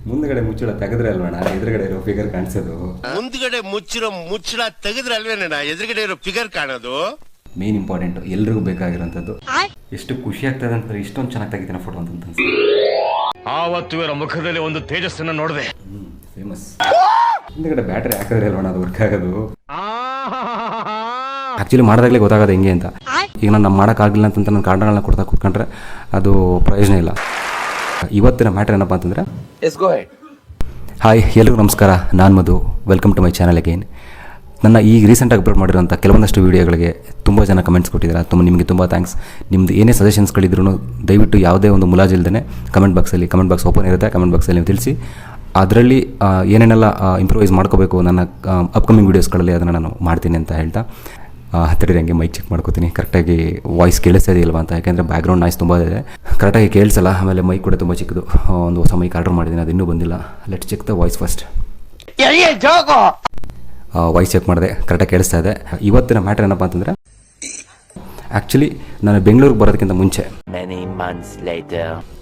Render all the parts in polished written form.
ಮುಂದ್ಗಡೆ ಮುಚ್ಚಳ ತೆಗೆದ್ರೆ ಅಲ್ವಣ ಎದುರುಗಡೆ ಇರೋ ಫಿಗರ್ ಕಾಣಿಸೋದು. ಮುಂದ್ಗಡೆ ಮುಚ್ಚಿರೋ ಮುಚ್ಚಳ ತೆಗೆದ್ರೆ ಅಲ್ವೇನಣ್ಣ ಎದುರುಗಡೆ ಇರೋ ಫಿಗರ್ ಕಾಣೋದು. ಮೇನ್ ಇಂಪಾರ್ಟೆಂಟ್ ಎಲ್ರಿಗೂ ಬೇಕಾಗಿರೋಂಥದ್ದು. ಎಷ್ಟು ಖುಷಿ ಆಗ್ತದೆ ಅಂತಂದ್ರೆ ಇಷ್ಟೊಂದು ಚೆನ್ನಾಗಿ ತೆಗಿತಾನೆ ಫೋಟೋ ಅಂತ ಆವತ್ತು ಇವರ ಮುಖದಲ್ಲಿ ಒಂದು ತೇಜಸ್ಸನ್ನು ನೋಡಿದೆ. ಫೇಮಸ್. ಹಿಂದ್ಗಡೆ ಬ್ಯಾಟ್ರಿ ಹಾಕಿದ್ರೆ ಅಲ್ವಣ ಅದು ವರ್ಕ್ ಆಗೋದು. ಆ್ಯಕ್ಚುಲಿ ಮಾಡಿದಾಗಲೇ ಗೊತ್ತಾಗೋದು ಹೆಂಗೆ ಅಂತ. ಈಗ ನಾನು ಮಾಡೋಕ್ಕಾಗಲಿಲ್ಲ ಅಂತ ನನ್ನ ಕಾರಣಗಳನ್ನ ಕೊಡ್ತಾ ಕೂತ್ಕೊಂಡ್ರೆ ಅದು ಪ್ರಯೋಜನ ಇಲ್ಲ. ಇವತ್ತಿನ ಮ್ಯಾಟ್ರ್ ಏನಪ್ಪ ಅಂತಂದರೆ, ಹಾಯ್ ಎಲ್ರಿಗೂ ನಮಸ್ಕಾರ, ನಾನು Madhu. Welcome to my channel again. ನನ್ನ ಈ ರೀಸೆಂಟಾಗಿ ಅಪ್ಲೋಡ್ ಮಾಡಿರೋಂಥ ಕೆಲವೊಂದಷ್ಟು ವೀಡಿಯೋಗಳಿಗೆ ತುಂಬ ಜನ ಕಮೆಂಟ್ಸ್ ಕೊಟ್ಟಿದ್ದಾರೆ. ನಿಮಗೆ ತುಂಬ ಥ್ಯಾಂಕ್ಸ್. ನಿಮ್ಮದು ಏನೇ ಸಜೆಷನ್ಸ್ಗಳಿದ್ರು ದಯವಿಟ್ಟು ಯಾವುದೇ ಒಂದು ಮುಲಾಜಿಲ್ದೇ ಕಮೆಂಟ್ ಬಾಕ್ಸ್ ಓಪನ್ ಇರುತ್ತೆ, ಕಮೆಂಟ್ ಬಾಕ್ಸಲ್ಲಿ ನೀವು ತಿಳಿಸಿ. ಅದರಲ್ಲಿ ಏನೇನೆಲ್ಲ ಇಂಪ್ರೂವೈಸ್ ಮಾಡ್ಕೋಬೇಕು ನನ್ನ ಅಪ್ಕಮಿಂಗ್ ವೀಡಿಯೋಸ್ಗಳಲ್ಲಿ ಅದನ್ನು ನಾನು ಮಾಡ್ತೀನಿ ಅಂತ ಹೇಳ್ತಾ ಹತ್ತಿರ ಹಂಗೆ ಮೈಕ್ ಚೆಕ್ ಮಾಡ್ಕೋತೀನಿ ಕರೆಕ್ಟಾಗಿ ವಾಯ್ಸ್ ಕೇಳಿಸ್ತಾ ಇದೆಯಲ್ವಾ ಅಂತ. ಯಾಕೆಂದರೆ ಬ್ಯಾಕ್ಗ್ರೌಂಡ್ ನಾಯ್ಸ್ ತುಂಬ ಇದೆ, ಕರೆಕ್ಟಾಗಿ ಕೇಳಿಸಲ್ಲ. ಆಮೇಲೆ ಮೈಕ್ ಕೂಡ ತುಂಬ ಚಿಕ್ಕದು. ಒಂದು ಹೊಸ ಮೈಕ್ ಆರ್ಡರ್ ಮಾಡಿದ್ದೀನಿ, ಅದು ಇನ್ನೂ ಬಂದಿಲ್ಲ. Let's check the voice first. Voice check ಮಾಡಿದೆ, ಕರೆಕ್ಟಾಗಿ ಕೇಳಿಸ್ತಾ ಇದೆ. ಇವತ್ತಿನ ಮ್ಯಾಟ್ರ್ ಏನಪ್ಪ ಅಂತಂದರೆ, ಆ್ಯಕ್ಚುಲಿ ನಾನು ಬೆಂಗಳೂರಿಗೆ ಬರೋದಕ್ಕಿಂತ ಮುಂಚೆ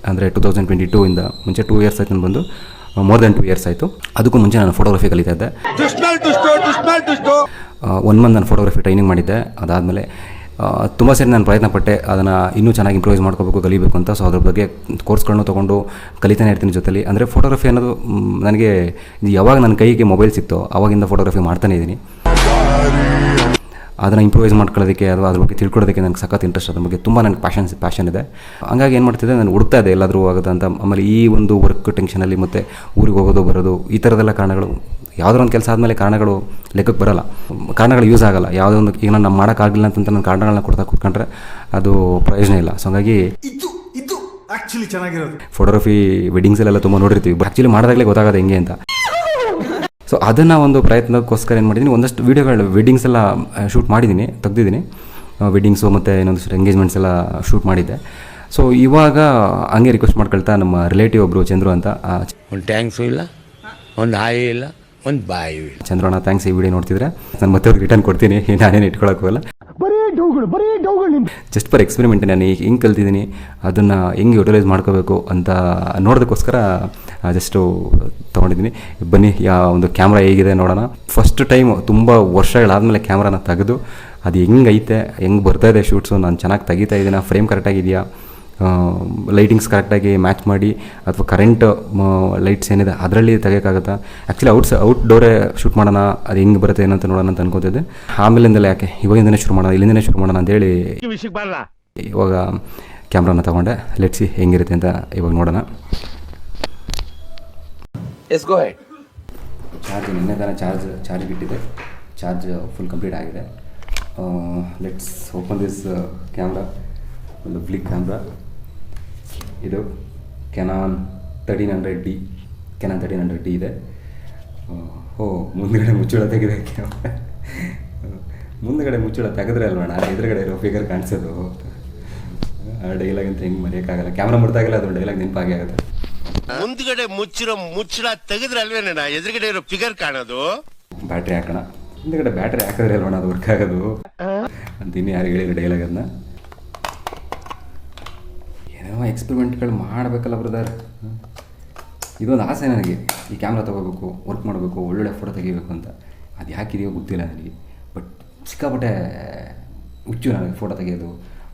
ಅಂದರೆ 2022 ಇಂದ ಮುಂಚೆ 2 ಇಯರ್ಸ್ ಆಯ್ತು ನಾನು ಬಂದು, ಮೋರ್ ದೆನ್ 2 ಇಯರ್ಸ್ ಆಯಿತು. ಅದಕ್ಕೂ ಮುಂಚೆ ನಾನು ಫೋಟೋಗ್ರಫಿ ಕಲಿತಾ ಇದ್ದೆ. 1 ಮಂತ್ ನಾನು ಫೋಟೋಗ್ರಫಿ ಟ್ರೈನಿಂಗ್ ಮಾಡಿದ್ದೆ. ಅದಾದಮೇಲೆ ತುಂಬ ಸೇರಿ ನಾನು ಪ್ರಯತ್ನ ಪಟ್ಟೆ ಅದನ್ನು ಇನ್ನೂ ಚೆನ್ನಾಗಿ ಇಂಪ್ರೂವೈಸ್ ಮಾಡ್ಕೋಬೇಕು, ಕಲಿಬೇಕು ಅಂತ. ಸೊ ಅದ್ರ ಬಗ್ಗೆ ಕೋರ್ಸ್ಗಳನ್ನು ತೊಗೊಂಡು ಕಲಿತಾನೆ ಇರ್ತೀನಿ ಜೊತೆಲಿ. ಅಂದರೆ ಫೋಟೋಗ್ರಫಿ ಅನ್ನೋದು ನನಗೆ ಯಾವಾಗ ನನ್ನ ಕೈಗೆ ಮೊಬೈಲ್ ಸಿಕ್ತೋ ಆವಾಗಿಂದ ಫೋಟೋಗ್ರಫಿ ಮಾಡ್ತಾನೇ ಇದ್ದೀನಿ. ಅದನ್ನು ಇಂಪ್ರೂವೈಸ್ ಮಾಡ್ಕೊಳ್ಳೋದಕ್ಕೆ ಅಥವಾ ಅದ್ರ ಬಗ್ಗೆ ತಿಳ್ಕೊಳ್ಳೋದಕ್ಕೆ ನನಗೆ ಸಖತ್ ಇಂಟ್ರೆಸ್ಟ್. ಅದ್ರ ಬಗ್ಗೆ ತುಂಬ ನನಗೆ ಪ್ಯಾಷನ್ ಇದೆ. ಹಂಗಾಗಿ ಏನು ಮಾಡ್ತಿದ್ದೆ, ನಾನು ಹುಡುಕ್ತಾ ಇದ್ದೆ ಎಲ್ಲಾದರೂ ಆಗುತ್ತೆ ಅಂತ. ಆಮೇಲೆ ಈ ಒಂದು ವರ್ಕ್ ಟೆನ್ಷನಲ್ಲಿ ಮತ್ತು ಊರಿಗೆ ಹೋಗೋದು ಬರೋದು ಈ ಥರದ್ದೆಲ್ಲ ಕಾರಣಗಳು, ಯಾವುದೋ ಒಂದು ಕೆಲಸ ಆದಮೇಲೆ ಕಾರಣಗಳು ಲೆಕ್ಕಕ್ಕೆ ಬರೋಲ್ಲ, ಕಾರಣಗಳು ಯೂಸ್ ಆಗೋಲ್ಲ. ಯಾವುದೋ ಒಂದು ಈಗ ನಾನು ಮಾಡೋಕ್ಕಾಗಲಿಲ್ಲ ಅಂತ ನನ್ನ ಕಾರಣಗಳನ್ನ ಕೊಡ್ತಾ ಕೂತ್ಕೊಂಡ್ರೆ ಅದು ಪ್ರಯೋಜನ ಇಲ್ಲ. ಸೊ ಹಂಗಾಗಿ ಇದು ಆ್ಯಕ್ಚುಲಿ ಚೆನ್ನಾಗಿರೋದು. ಫೋಟೋಗ್ರಫಿ ವೆಡ್ಡಿಂಗ್ಸಲ್ಲೆಲ್ಲ ತುಂಬ ನೋಡಿರ್ತೀವಿ, ಬಟ್ ಆ್ಯಕ್ಚುಲಿ ಮಾಡಿದಾಗಲೇ ಗೊತ್ತಾಗೋದು ಹೆಂಗೆ ಅಂತ. ಸೊ ಅದನ್ನು ಒಂದು ಪ್ರಯತ್ನಕ್ಕೋಸ್ಕರ ಏನು ಮಾಡಿದ್ದೀನಿ, ಒಂದಷ್ಟು ವೀಡಿಯೋಗಳು ವೆಡ್ಡಿಂಗ್ಸ್ ಎಲ್ಲ ಶೂಟ್ ಮಾಡಿದ್ದೀನಿ, ತೆಗ್ದಿದ್ದೀನಿ. ವೆಡ್ಡಿಂಗ್ಸು ಮತ್ತು ಇನ್ನೊಂದಷ್ಟು ಎಂಗೇಜ್ಮೆಂಟ್ಸ್ ಎಲ್ಲ ಶೂಟ್ ಮಾಡಿದ್ದೆ. ಸೊ ಇವಾಗ ಹಂಗೆ ರಿಕ್ವೆಸ್ಟ್ ಮಾಡ್ಕೊಳ್ತಾ ನಮ್ಮ ರಿಲೇಟಿವ್ ಒಬ್ಬರು ಚಂದ್ರು ಅಂತ, ಒಂದು ಟ್ಯಾಂಕ್ಸು ಇಲ್ಲ, ಒಂದು ಹಾಯಿ ಇಲ್ಲ, ಒಂದು ಬಾಯಿ ಇಲ್ಲ. ಚಂದ್ರಣ್ಣ ಥ್ಯಾಂಕ್ಸ್. ಈ ವಿಡಿಯೋ ನೋಡ್ತಿದ್ರೆ ನಾನು ಮತ್ತೆ ಅವ್ರಿಗೆ ರಿಟರ್ನ್ ಕೊಡ್ತೀನಿ, ನಾನೇನು ಇಟ್ಕೊಳಕ್ಕೆ ಹೋಗಲ್ಲ. ಜಸ್ಟ್ ಫಾರ್ ಎಕ್ಸ್ಪೆರಿಮೆಂಟ್ ನಾನು ಹೆಂಗೆ ಕಲ್ತಿದ್ದೀನಿ ಅದನ್ನು ಹೆಂಗೆ ಯುಟಿಲೈಸ್ ಮಾಡ್ಕೋಬೇಕು ಅಂತ ನೋಡೋದಕ್ಕೋಸ್ಕರ ಜಸ್ಟು ತೊಗೊಂಡಿದ್ದೀನಿ. ಬನ್ನಿ ಒಂದು ಕ್ಯಾಮ್ರಾ ಹೇಗಿದೆ ನೋಡೋಣ. ಫಸ್ಟ್ ಟೈಮು ತುಂಬ ವರ್ಷಗಳಾದಮೇಲೆ ಕ್ಯಾಮ್ರಾನ ತೆಗೆದು ಅದು ಹೆಂಗೈತೆ, ಹೆಂಗೆ ಬರ್ತಾಯಿದೆ ಶೂಟ್ಸು, ನಾನು ಚೆನ್ನಾಗಿ ತೆಗಿತಾ ಇದ್ದೀನಿ, ಫ್ರೇಮ್ ಕರೆಕ್ಟಾಗಿದೆಯಾ, ಲೈಟಿಂಗ್ಸ್ ಕರೆಕ್ಟಾಗಿ ಮ್ಯಾಚ್ ಮಾಡಿ ಅಥವಾ ಕರೆಂಟ್ ಲೈಟ್ಸ್ ಏನಿದೆ ಅದರಲ್ಲಿ ತೆಗಿಯೋಕ್ಕಾಗತ್ತಾ. ಆ್ಯಕ್ಚುಲಿ ಔಟ್ಡೋರೇ ಶೂಟ್ ಮಾಡೋಣ, ಅದು ಹೆಂಗೆ ಬರುತ್ತೆ ಏನಂತ ನೋಡೋಣ ಅಂತ ಅನ್ಕೋತಿದ್ದೆ. ಆಮೇಲಿಂದಲೇ ಯಾಕೆ ಇವಾಗಿಂದನೇ ಶುರು ಮಾಡೋಣ, ಇಲ್ಲಿಂದನೇ ಶುರು ಮಾಡೋಣ ಅಂತೇಳಿ ಇವಾಗ ಕ್ಯಾಮ್ರಾನ ತೊಗೊಂಡೆ. ಲೆಟ್ಸಿ ಹೆಂಗಿರುತ್ತೆ ಅಂತ ಇವಾಗ ನೋಡೋಣ. ಚಾರ್ಜ್ ನಿನ್ನೆ ತಾನೇ ಚಾರ್ಜ್ ಇಟ್ಟಿದೆ, ಚಾರ್ಜ್ ಫುಲ್ ಕಂಪ್ಲೀಟ್ ಆಗಿದೆ. Let's open this camera. ಒಂದು ಫ್ಲಿಕ್ ಕ್ಯಾಮ್ರಾ ಇದು, ಕೆನಾನ್ 1300D ಇದೆ. ಮುಂದ್ಗಡೆ ಮುಚ್ಚಳ ತೆಗೆದೆ. ಮುಂದ್ಗಡೆ ಮುಚ್ಚಳ ತೆಗೆದ್ರೆ ಅಲ್ವಣ ಎದುರುಗಡೆ ಇರೋ ಫಿಗರ್ ಕಾಣಿಸೋದು. ಆ ಡೈಲಾಗ್ ಅಂತ ಹೆಂಗೆ ಮರೆಯೋಕ್ಕಾಗಲ್ಲ, ಕ್ಯಾಮ್ರಾ ಮುಟ್ಟಾಗಲ್ಲ ಅದು ಡೈಲಾಗ್ ನೆನಪಾಗಿ ಆಗುತ್ತೆ. ಮುಂದ್ಗಡೆ ಮುಚ್ಚಿರೋ ಮುಚ್ಚಳ ತೆಗೆದ್ರೆ ಅಲ್ವೇನಣ್ಣ ಎದುರುಗಡೆ ಇರೋ ಫಿಗರ್ ಕಾಣೋದು. ಬ್ಯಾಟ್ರಿ ಹಾಕೋಣ, ಹಿಂದ್ಗಡೆ ಬ್ಯಾಟ್ರಿ ಹಾಕಿದ್ರೆ ಅಲ್ವಣ ಅದು ವರ್ಕ್ ಆಗೋದು ಅಂತ ಇನ್ನು ಯಾರು ಹೇಳಿದ್ರು ಡೈಲಾಗ್. ಅದನ್ನ ಏನೋ ಎಕ್ಸ್ಪೆರಿಮೆಂಟ್ಗಳು ಮಾಡಬೇಕಲ್ಲ ಬ್ರದರ್. ಇದೊಂದು ಆಸೆ ನನಗೆ, ಈ ಕ್ಯಾಮ್ರಾ ತೊಗೋಬೇಕು, ವರ್ಕ್ ಮಾಡಬೇಕು, ಒಳ್ಳೊಳ್ಳೆ ಫೋಟೋ ತೆಗಿಬೇಕು ಅಂತ. ಅದು ಯಾಕಿದೆಯೋ ಗೊತ್ತಿಲ್ಲ ನನಗೆ, ಬಟ್ ಸಿಕ್ಕಾಪಟ್ಟೆ ಹುಚ್ಚು ನನಗೆ ಫೋಟೋ ತೆಗೆಯೋದು,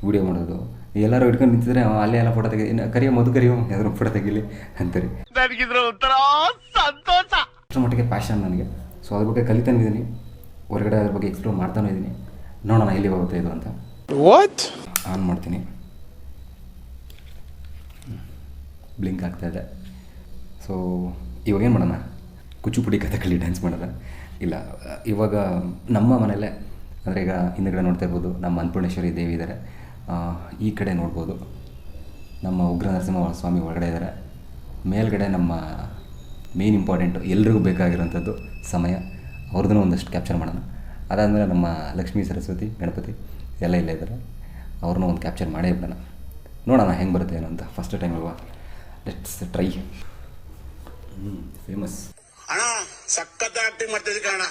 ವೀಡಿಯೋ ಮಾಡೋದು. ಎಲ್ಲರೂ ಹಿಡ್ಕೊಂಡು ನಿಂತಿದ್ರೆ ಅಲ್ಲೇ ಎಲ್ಲ ಫೋಟೋ ತೆಗೆದು ಕರಿಯೋ ಯಾವ್ದಾದ್ರು ಫೋಟೋ ತೆಗೀಲಿ ಅಂತಾರೆ. ಅಷ್ಟರ ಮಟ್ಟಿಗೆ ಪ್ಯಾಷನ್ ನನಗೆ. ಸೊ ಅದ್ರ ಬಗ್ಗೆ ಕಲಿತಾನೆ ಇದ್ದೀನಿ, ಹೊರಗಡೆ ಅದ್ರ ಬಗ್ಗೆ ಎಕ್ಸ್ಪ್ಲೋರ್ ಮಾಡ್ತಾನೆ ಇದ್ದೀನಿ. ನೋಡೋಣ ಎಲ್ಲಿ ಹೋಗುತ್ತೆ ಇದು ಅಂತ. ಆನ್ ಮಾಡ್ತೀನಿ, ಬ್ಲಿಂಕ್ ಆಗ್ತಾಯಿದೆ. ಸೊ ಇವಾಗ ಏನು ಮಾಡೋಣ, ಕುಚ್ಚುಪುಡಿ ಕಥಕಳಿ ಡ್ಯಾನ್ಸ್ ಮಾಡೋಣ. ಇಲ್ಲ, ಇವಾಗ ನಮ್ಮ ಮನೆಯಲ್ಲೇ ಅಂದರೆ ಈಗ ಹಿಂದುಗಡೆ ನೋಡ್ತಾ ಇರ್ಬೋದು, ನಮ್ಮ ಅನ್ನಪೂರ್ಣೇಶ್ವರಿ ದೇವಿ ಇದ್ದಾರೆ. ಈ ಕಡೆ ನೋಡ್ಬೋದು ನಮ್ಮ ಉಗ್ರ ನರಸಿಂಹ ಸ್ವಾಮಿ ಒಳಗಡೆ ಇದ್ದಾರೆ. ಮೇಲ್ಗಡೆ ನಮ್ಮ ಮೇನ್ ಇಂಪಾರ್ಟೆಂಟು ಎಲ್ರಿಗೂ ಬೇಕಾಗಿರೋಂಥದ್ದು ಸಮಯ, ಅವ್ರದ್ದೂ ಒಂದಷ್ಟು ಕ್ಯಾಪ್ಚರ್ ಮಾಡೋಣ. ಅದಾದಮೇಲೆ ನಮ್ಮ ಲಕ್ಷ್ಮೀ ಸರಸ್ವತಿ ಗಣಪತಿ ಎಲ್ಲ ಇಲ್ಲೇ ಇದ್ದಾರೆ, ಅವ್ರನ್ನೂ ಒಂದು ಕ್ಯಾಪ್ಚರ್ ಮಾಡೇ ಬಿಡೋಣ. ನೋಡೋಣ ಹೆಂಗೆ ಬರುತ್ತೆ ಏನೋ ಅಂತ. ಫಸ್ಟ್ ಟೈಮ್ ಅಲ್ವಾ, ಲೆಟ್ಸ್ ಟ್ರೈ. ಫೇಮಸ್ ಅಣ್ಣ, ಸಖತ್ ಆಕ್ಟಿಂಗ್ ಮಾಡ್ತಿದ್ದೆ ಕಣ.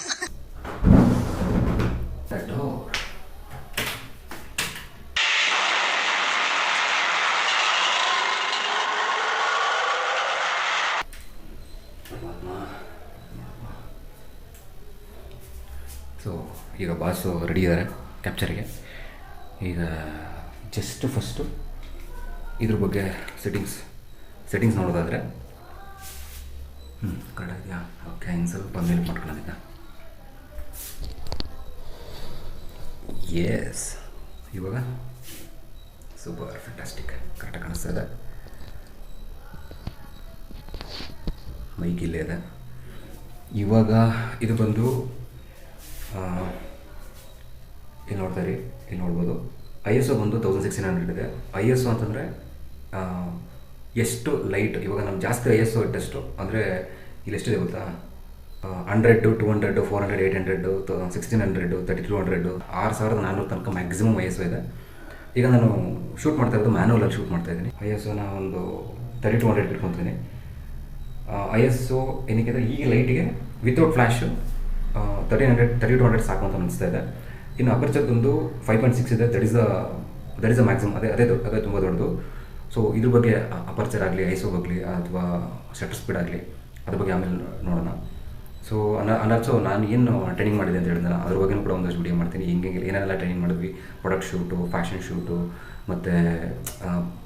ಸೊ ಈಗ ಬಾಸು ರೆಡಿ ಇದ್ದಾರೆ ಕ್ಯಾಪ್ಚರಿಗೆ. ಈಗ ಜಸ್ಟ್ ಫಸ್ಟು ಇದ್ರ ಬಗ್ಗೆ ಸೆಟ್ಟಿಂಗ್ಸ್ ನೋಡೋದಾದರೆ ಕರೆಕ್ಟ್ ಇದೆಯಾ? ಓಕೆ, ಇನ್ನು ಸ್ವಲ್ಪ ಮೇಲೆ ಮಾಡ್ಕೊಳ್ಳೋದಿಲ್ಲ. ಎಸ್, ಇವಾಗ ಸೂಪರ್ ಫ್ಯಾಂಟಾಸ್ಟಿಕ್ ಕರೆಕ್ಟಾಗಿ ಕಾಣಿಸ್ತಾ ಇದೆ. ಮೈಕ್ ಇಲ್ಲೇ ಇದೆ. ಇವಾಗ ಇದು ಬಂದು ಇಲ್ಲಿ ನೋಡ್ತಾ ಇರಿ, ಇಲ್ಲಿ ನೋಡ್ಬೋದು ISO ಬಂದು 1600 ಇದೆ. ISO ಅಂತಂದರೆ ಎಷ್ಟು ಲೈಟ್, ಇವಾಗ ನಮ್ಮ ಜಾಸ್ತಿ ISO ಇಟ್ಟಷ್ಟು ಅಂದರೆ ಇಲ್ಲಿ ಎಷ್ಟಿದೆ ಗೊತ್ತಾ? 100, 200, 400, 800, 1600, 3200, 6400 ತನಕ ಮ್ಯಾಕ್ಸಿಮಮ್ ISO ಇದೆ. ಈಗ ನಾನು ಶೂಟ್ ಮಾಡ್ತಾ ಇರೋದು ಮ್ಯಾನುವಲಲ್ಲಿ ಶೂಟ್ ಮಾಡ್ತಾ ಇದ್ದೀನಿ. ISOನ ಒಂದು 3200 ಇಟ್ಕೊತೀನಿ. ISO ಏನಕ್ಕೆ ಅಂದರೆ ಈ ಲೈಟಿಗೆ ವಿತೌಟ್ ಫ್ಲ್ಯಾಶು 3200 ಸಾಕು ಅಂತ ಅನಿಸ್ತಾ ಇದೆ. ಇನ್ನು ಅಪರ್ಚರ್ ಬಂದು 5.6 ಇದೆ. That is the maximum. ಅದೇ ತುಂಬ ದೊಡ್ಡದು. ಸೊ ಇದ್ರ ಬಗ್ಗೆ ಅಪರ್ಚರ್ ಆಗಲಿ, ISO ಆಗಲಿ ಅಥವಾ ಶಟರ್ ಸ್ಪೀಡ್ ಆಗಲಿ ಅದ್ರ ಬಗ್ಗೆ ಆಮೇಲೆ ನೋಡೋಣ. ಸೊ ಅನಾಲ್ಸೋ ನಾನು ಏನು ಟ್ರೈನಿಂಗ್ ಮಾಡಿದೆ ಅಂತ ಹೇಳಿದ್ರೆ ಅದ್ರ ಬಗ್ಗೆ ಕೂಡ ಒಂದಷ್ಟು ವಿಡಿಯೋ ಮಾಡ್ತೀನಿ. ಹಿಂಗೆ ಏನೆಲ್ಲ ಟ್ರೈನಿಂಗ್ ಮಾಡಿದ್ವಿ, ಪ್ರಾಡಕ್ಟ್ ಶೂಟು, ಫ್ಯಾಷನ್ ಶೂಟು, ಮತ್ತು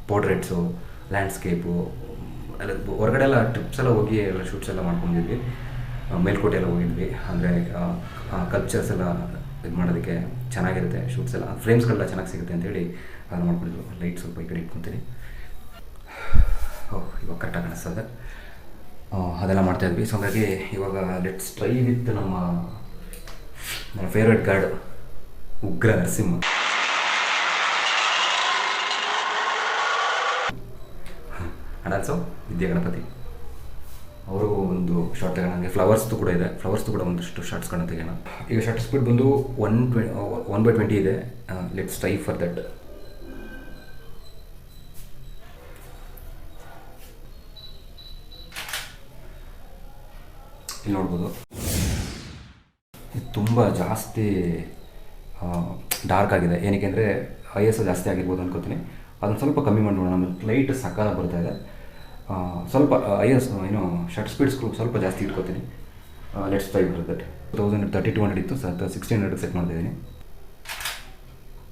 ಪೋರ್ಟ್ರೇಟ್ಸು, ಲ್ಯಾಂಡ್ಸ್ಕೇಪು ಎಲ್ಲ ಹೊರಗಡೆ ಎಲ್ಲ ಟ್ರಿಪ್ಸ್ ಎಲ್ಲ ಹೋಗಿ ಎಲ್ಲ ಶೂಟ್ಸ್ ಎಲ್ಲ ಮಾಡ್ಕೊಂಡಿದ್ವಿ. ಮೇಲ್ಕೋಟೆ ಎಲ್ಲ ಹೋಗಿದ್ವಿ. ಅಂದರೆ ಕಲ್ಚರ್ಸ್ ಎಲ್ಲ ಇದು ಮಾಡೋದಕ್ಕೆ ಚೆನ್ನಾಗಿರುತ್ತೆ ಶೂಟ್ಸ್ ಎಲ್ಲ, ಫ್ರೇಮ್ಸ್ಗಳೆಲ್ಲ ಚೆನ್ನಾಗಿ ಸಿಗುತ್ತೆ ಅಂತೇಳಿ ಅದನ್ನು ಮಾಡ್ಕೊಂಡಿದ್ವಿ. ಲೈಟ್ ಸ್ವಲ್ಪ ಈ ಕಡೆ ಇಟ್ಕೊತೀನಿ. ಇವಾಗ ಕರೆಕ್ಟಾಗಿ ಕಾಣಿಸ್ತದೆ. ಅದೆಲ್ಲ ಮಾಡ್ತಾಯಿದ್ವಿ. ಸೊ ಹಾಗಾಗಿ ಇವಾಗ ಲೆಟ್ಸ್ ಟ್ರೈ ವಿತ್ ನನ್ನ ಫೇವ್ರೆಟ್ ಗಾರ್ಡ್ ಉಗ್ರ ನರಸಿಂಹ. ಆ್ಯಂಡ್ ಆಲ್ಸೋ ವಿದ್ಯಾ ಗಣಪತಿ ಅವರು ಒಂದು ಶಾರ್ಟ್ ತೆಗೋಣ. ನನಗೆ ಫ್ಲವರ್ಸ್ದು ಕೂಡ ಇದೆ. ಫ್ಲವರ್ಸ್ದು ಕೂಡ ಒಂದಷ್ಟು ಶಾರ್ಟ್ಸ್ಗಳನ್ನ ತೆಗೋಣ. ಈಗ ಶಟರ್ ಸ್ಪೀಡ್ ಬಂದು 1/20 ಇದೆ. Let's try for that. ಇಲ್ಲಿ ನೋಡ್ಬೋದು ಇದು ತುಂಬ ಜಾಸ್ತಿ ಡಾರ್ಕ್ ಆಗಿದೆ. ಏನಕ್ಕೆ ಅಂದರೆ ISO ಜಾಸ್ತಿ ಆಗಿರ್ಬೋದು ಅನ್ಕೋತೀನಿ. ಅದನ್ನು ಸ್ವಲ್ಪ ಕಮ್ಮಿ ಮಾಡಿ ನೋಡೋಣ. ನಮಗೆ ಲೈಟ್ ಸಕಾಲ ಬರ್ತಾ ಇದೆ. ಸ್ವಲ್ಪ ISO ಏನು ಶಟರ್ ಸ್ಪೀಡ್ಸ್ಗಳು ಸ್ವಲ್ಪ ಜಾಸ್ತಿ ಇಟ್ಕೋತೀನಿ. Let's try for that. 3200 ಇತ್ತು, 1600 ಸೆಟ್ ಮಾಡ್ತಿದ್ದೀನಿ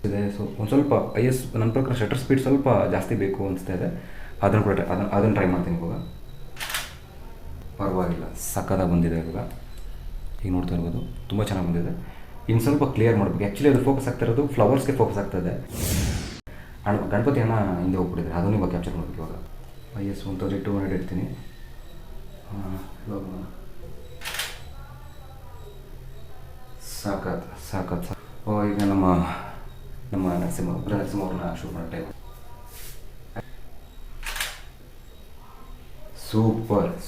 ಇದೆ. ಸೊ ಒಂದು ಸ್ವಲ್ಪ ISO ನನ್ನ ಪ್ರಕಾರ ಶಟರ್ ಸ್ಪೀಡ್ ಸ್ವಲ್ಪ ಜಾಸ್ತಿ ಬೇಕು ಅನಿಸ್ತಾ ಇದೆ. ಅದನ್ನು ಕೂಡ ಅದನ್ನು ಟ್ರೈ ಮಾಡ್ತೀನಿ. ಇವಾಗ ಪರವಾಗಿಲ್ಲ, ಸಕ್ಕತ್ತಾಗಿ ಬಂದಿದೆ. ಇವಾಗ ಈಗ ನೋಡ್ತಾ ಇರ್ಬೋದು ತುಂಬ ಚೆನ್ನಾಗಿ ಬಂದಿದೆ. ಇನ್ನು ಸ್ವಲ್ಪ ಕ್ಲಿಯರ್ ಮಾಡಬೇಕು. ಆ್ಯಕ್ಚುಲಿ ಅದು ಫೋಕಸ್ ಆಗ್ತಾ ಇರೋದು ಫ್ಲವರ್ಸ್ಗೆ ಫೋಕಸ್ ಆಗ್ತಾಯಿದೆ. ಗಣಪತಿ ಅಣ್ಣ ಹಿಂದೆ ಹೋಗ್ಬಿಟ್ಟಿದೆ. ಅದನ್ನು ಇವಾಗ ಕ್ಯಾಪ್ಚರ್ ಮಾಡಬೇಕು. ಇವಾಗ ISO 1200 ಇಡ್ತೀನಿ. ಸಾಕತ್. ಈಗ ನಮ್ಮ ನರಸಿಂಹ ಉಗ್ರ ನರಸಿಂಹ ಅವ್ರನ್ನ ಶೂಟ್ ಮಾಡೋ ಟೈಮ್.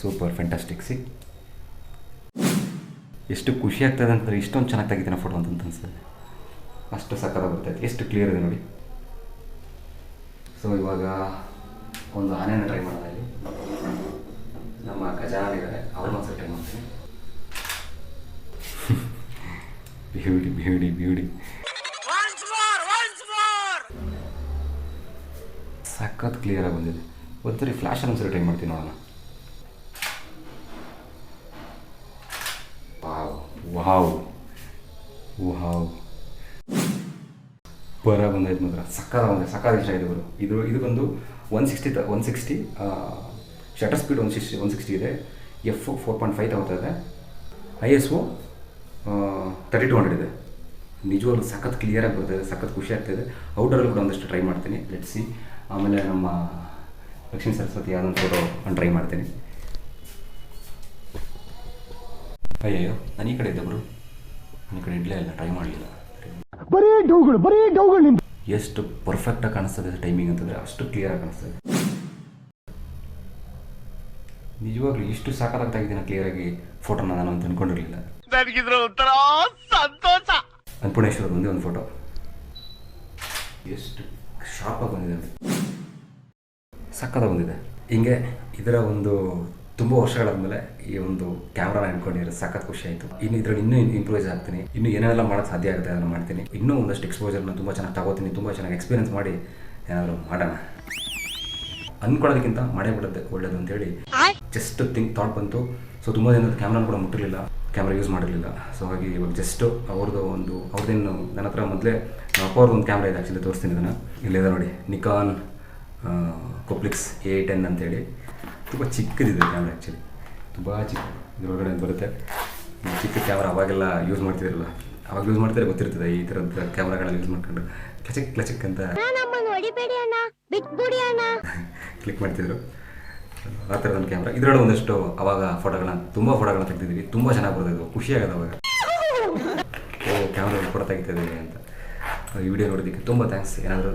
Super fantastic. ಎಷ್ಟು ಖುಷಿ ಆಗ್ತದೆ ಅಂತಂದರೆ ಇಷ್ಟೊಂದು ಚೆನ್ನಾಗಿ ತೆಗಿತೀನಿ ಫೋಟೋ ಅಂತ ಅನಿಸ್ತದೆ. ಅಷ್ಟು ಸಕ್ಕತ್ತಾಗಿ ಬರ್ತೈತೆ. ಎಷ್ಟು ಕ್ಲಿಯರ್ ಇದೆ ನೋಡಿ. ಸೊ ಇವಾಗ ಒಂದು ಆನೆಯನ್ನು ಟ್ರೈ ಮಾಡೋಣ. ಇಲ್ಲಿ ನಮ್ಮ ಖಜಾನ ಇದ್ದಾರೆ, ಅವ್ರನ್ನ ಒಂದ್ಸಲ ಟ್ರೈ ಮಾಡ್ತೀನಿ. ಬ್ಯೂಟಿ ಸಖತ್ ಕ್ಲಿಯರಾಗಿ ಬಂದಿದೆ. ಒಂದ್ಸರಿ ಫ್ಲ್ಯಾಶನ್ನು ಒಂದ್ಸರಿ ಟ್ರೈ ಮಾಡ್ತೀನಿ, ನೋಡೋಣ. ವಾವ್ ಬರ ಬಂದೈತೆ ಮಾತ್ರ. ಸಕ್ಕದ ಇಷ್ಟ ಇದೆ ಗುರು. ಇದು ಬಂದು 160 ಶಟರ್ ಸ್ಪೀಡ್ 160 ಇದೆ. F 4.5 ತಗೋತಾ ಇದೆ. ISO 3200 ಇದೆ. ನಿಜವಾಗ್ಲೂ ಸಖತ್ ಕ್ಲಿಯರಾಗಿ ಬರ್ತಾಯಿದೆ. ಸಖತ್ ಖುಷಿ ಆಗ್ತಾಯಿದೆ. ಔಟ್ಡೋರಲ್ಲಿ ಕೂಡ ಒಂದಷ್ಟು ಟ್ರೈ ಮಾಡ್ತೀನಿ. Let's see. ಆಮೇಲೆ ನಮ್ಮ ಲಕ್ಷ್ಮೀ ಸರಸ್ವತಿ ಯಾವುದೊಂದು ಫೋಟೋ ಟ್ರೈ ಮಾಡ್ತೀನಿ. ಅಯ್ಯೋ, ನಾನು ಈ ಕಡೆ ಇದ್ದೆ ಗುರು. ನನ್ನ ಈ ಕಡೆ ಇಡ್ಲೇ ಇಲ್ಲ, ಟ್ರೈ ಮಾಡಲಿಲ್ಲ. ಬರೀ ಡೌಗಳು ಎಷ್ಟು ಪರ್ಫೆಕ್ಟಾಗಿ ಕಾಣಿಸ್ತದೆ ಟೈಮಿಂಗ್ ಅಂತಂದರೆ ಅಷ್ಟು ಕ್ಲಿಯರಾಗಿ ಕಾಣಿಸ್ತದೆ. ನಿಜವಾಗ್ಲೂ ಇಷ್ಟು ಸಾಕಾಗ್ತಾಗಿದ್ದೀನಿ ಕ್ಲಿಯರಾಗಿ ಫೋಟೋನ ನಾನು ಅಂತ ಅಂದ್ಕೊಂಡಿರಲಿಲ್ಲ. ನನಗಿದ್ರ ಒಂಥರ ಸಂತೋಷ. ಅನ್ನಪೂರ್ಣೇಶ್ವರ ಒಂದೇ ಒಂದು ಫೋಟೋ ಎಷ್ಟು ಶಾರ್ಪಾಗಿ ಬಂದಿದೆ, ಸಕ್ಕತ್ತಾಗಿ ಬಂದಿದೆ. ಹಿಂಗೆ ಇದರ ಒಂದು ತುಂಬ ವರ್ಷಗಳಾದಮೇಲೆ ಈ ಒಂದು ಕ್ಯಾಮ್ರಾನ ಇಟ್ಕೊಂಡಿರೋ ಸಖತ್ ಖುಷಿ ಆಯಿತು. ಇನ್ನು ಇದರಲ್ಲಿ ಇನ್ನೂ ಇಂಪ್ರೂವೈಸ್ ಆಗ್ತೀನಿ. ಇನ್ನು ಏನೆಲ್ಲ ಮಾಡೋಕ್ಕೆ ಸಾಧ್ಯ ಆಗುತ್ತೆ ಅದನ್ನು ಮಾಡ್ತೀನಿ. ಇನ್ನೂ ಒಂದಷ್ಟು ಎಕ್ಸ್ಪೋಜರ್ನ ತುಂಬ ಚೆನ್ನಾಗಿ ತಗೋತೀನಿ. ತುಂಬ ಚೆನ್ನಾಗಿ ಎಕ್ಸ್ಪೀರಿಯನ್ಸ್ ಮಾಡಿ ಏನಾದರೂ ಮಾಡೋಣ. ಅಂದ್ಕೊಳ್ಳೋದಕ್ಕಿಂತ ಮಾಡೇ ಬಿಡುತ್ತೆ ಒಳ್ಳೇದು ಅಂತೇಳಿ ಜಸ್ಟ್ ಥಾಟ್ ಬಂತು. ಸೊ ತುಂಬ ದಿನದ ಕ್ಯಾಮ್ರಾನ ಕೂಡ ಮುಟ್ಟಿರಲಿಲ್ಲ, ಕ್ಯಾಮ್ರಾ ಯೂಸ್ ಮಾಡಿರಲಿಲ್ಲ. ಸೊ ಹಾಗಾಗಿ ಇವಾಗ ಜಸ್ಟ್ ಅವ್ರದ್ದೇನು ನನ್ನ ಹತ್ರ ಮೊದಲೇ ಅಪ್ಪ ಅವ್ರದ್ದು ಒಂದು ಕ್ಯಾಮ್ರಾ ಇದೆ, ಆ್ಯಕ್ಚುಲಿ ತೋರಿಸ್ತೀನಿ ಅದನ್ನು. ಇಲ್ಲಿದೆ ನೋಡಿ, ನಿಕಾನ್ ಕೊಪ್ಲಿಕ್ಸ್ A10 ಅಂತೇಳಿ. ತುಂಬ ಚಿಕ್ಕದಿದೆ ಕ್ಯಾಮ್ರಾ, ಆ್ಯಕ್ಚುಲಿ ತುಂಬ ಚಿಕ್ಕ. ಇದ್ರೊಳಗಡೆ ಬರುತ್ತೆ ಚಿಕ್ಕ ಕ್ಯಾಮ್ರಾ. ಅವಾಗೆಲ್ಲ ಯೂಸ್ ಮಾಡ್ತಿದ್ರಲ್ಲ, ಅವಾಗ ಯೂಸ್ ಮಾಡ್ತಾರೆ ಗೊತ್ತಿರ್ತದೆ ಈ ಥರದ ಕ್ಯಾಮ್ರಾಗಳನ್ನ ಯೂಸ್ ಮಾಡ್ಕೊಂಡು ಕ್ಲಚಿಕ್ ಅಂತ ಕ್ಲಿಕ್ ಮಾಡ್ತಿದ್ರು. ಆ ಥರದ ಒಂದು ಕ್ಯಾಮ್ರಾ. ಇದರೊಳಗೆ ಒಂದಷ್ಟು ಅವಾಗ ತುಂಬ ಫೋಟೋಗಳನ್ನ ತೆಗೆದಿದ್ದೀವಿ. ತುಂಬ ಚೆನ್ನಾಗಿ ಬರ್ತದೆ, ಖುಷಿಯಾಗದು ಅವಾಗ. ಕ್ಯಾಮ್ರಾ ಫೋಟೋ ತೆಗಿತಿದ್ದೀವಿ ಅಂತ. ಈ ವಿಡಿಯೋ ನೋಡೋದಕ್ಕೆ ತುಂಬ ಥ್ಯಾಂಕ್ಸ್. ಏನಾದರೂ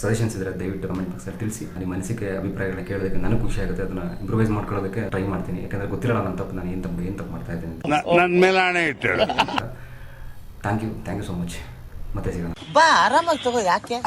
ಸಜೆಷನ್ಸ್ ಇದ್ದರೆ ದಯವಿಟ್ಟು ಕಮೆಂಟ್ ಬಾಕ್ಸಲ್ಲಿ ತಿಳಿಸಿ. ನಿಮ್ಮ ಅನಿಸಿಕೆ ಅಭಿಪ್ರಾಯಗಳನ್ನ ಕೇಳೋದಕ್ಕೆ ನನಗೆ ಖುಷಿ ಆಗುತ್ತೆ. ಅದನ್ನು ಇಂಪ್ರೂವೈಸ್ ಮಾಡ್ಕೊಳ್ಳೋದಕ್ಕೆ ಟ್ರೈ ಮಾಡ್ತೀನಿ. ಯಾಕಂದರೆ ಗೊತ್ತಿರಲ್ಲ ನನ್ನ ತಪ್ಪು, ನಾನು ಏನು ತಪ್ಪು ಮಾಡ್ತಾ ಇದ್ದೀನಿ. ನನ್ನ ಮೇಲೆ ಹಣೆ ಇಟ್ಟು ಥ್ಯಾಂಕ್ ಯು ಸೋ ಮಚ್. ಮತ್ತೆ ಸಿಗೋಣ. ಬಾ ಆರಾಮಾಗಿ ತಗೋ, ಯಾಕೆ